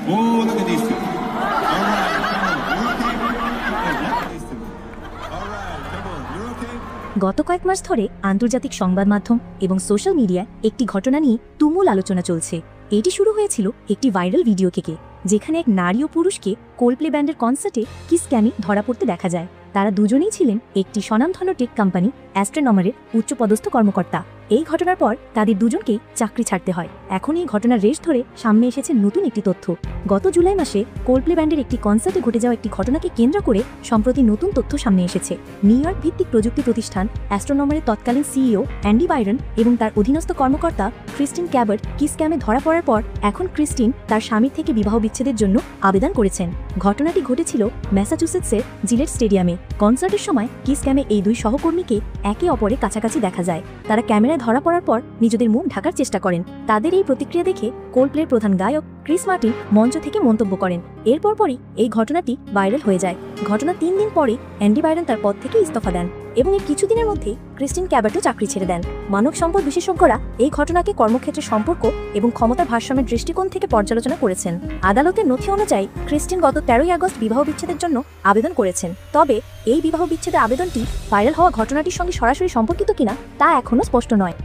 Oh, look at these two. All right, come on. You okay? Hey, look at these two. All right, come on. You're okay? গত কয়েক মাস ধরে আন্তর্জাতিক সংবাদ মাধ্যম এবং social মিডিয়ায় একটি ঘটনা নিয়ে তুমুল আলোচনা চলছে। এটি শুরু হয়েছিল একটি ভাইরাল ভিডিও থেকে, যেখানে এক নারী ও পুরুষকে কোল্ডপ্লে ব্যান্ডের কনসার্টে কিস ক্যামি ধরা পড়তে দেখা যায়। তারা দুজনেই ছিলেন একটি স্বনামধন্য টেক কোম্পানি অ্যাস্ট্রোনমারের উচ্চপদস্থ কর্মকর্তা। এই ঘটনার পর তাদের দুজনকেই চাকরি ছাড়তে হয়। এখন এই ঘটনার রেশ ধরে সামনে এসেছে নতুন একটি তথ্য। গত জুলাই মাসে কোল্ডপ্লে ব্যান্ডের একটি কনসার্টে ঘটে যাওয়া একটি ঘটনাকে কেন্দ্র করে সম্প্রতি নতুন তথ্য সামনে এসেছে। নিউ ইয়র্ক ভিত্তিক প্রযুক্তি প্রতিষ্ঠান অ্যাস্ট্রোনমারের তৎকালীন সিইও অ্যান্ডি বাইরন এবং তার অধীনস্থ কর্মকর্তা ক্রিস্টিন ক্যাবার্ট কিস ক্যামে ধরা পড়ার পর এখন ক্রিস্টিন তার স্বামীর থেকে বিবাহ বিচ্ছেদের জন্য আবেদন করেছেন। ঘটনাটি ঘটেছিল ম্যাসাচুসেটসের জিলেট স্টেডিয়ামে। কনসার্টের সময় কিস ক্যামে এই দুই সহকর্মীকে একে অপরের কাছাকাছি দেখা যায়। তারা ক্যামেরায় ধরা পড়ার পর নিজেদের মুখ ঢাকার চেষ্টা করেন। তাদের এই প্রতিক্রিয়া দেখে কোল্ডপ্লের প্রধান গায়ক ক্রিস মার্টিন মঞ্চ থেকে মন্তব্য করেন। এরপর পরই এই ঘটনাটি ভাইরাল হয়ে যায়। ঘটনা 3 দিন পরে অ্যান্ডি বাইরন তার পদ থেকে ইস্তফা দেন এবং এর কিছুদিনের মধ্যেই ক্রিস্টিন ক্যাবার্টও চাকরি ছেড়ে দেন। মানব সম্পদ বিশেষজ্ঞরা এই ঘটনাকে কর্মক্ষেত্রের সম্পর্ক এবং ক্ষমতার ভারসাম্যের দৃষ্টিকোণ থেকে পর্যালোচনা করেছেন। আদালতের নথি অনুযায়ী ক্রিস্টিন গত 13 আগস্ট বিবাহ বিচ্ছেদের জন্য আবেদন করেছেন। তবে এই বিবাহ বিচ্ছেদের আবেদনটি ভাইরাল হওয়া ঘটনাটির সঙ্গে সরাসরি সম্পর্কিত কিনা তা এখনও স্পষ্ট নয়।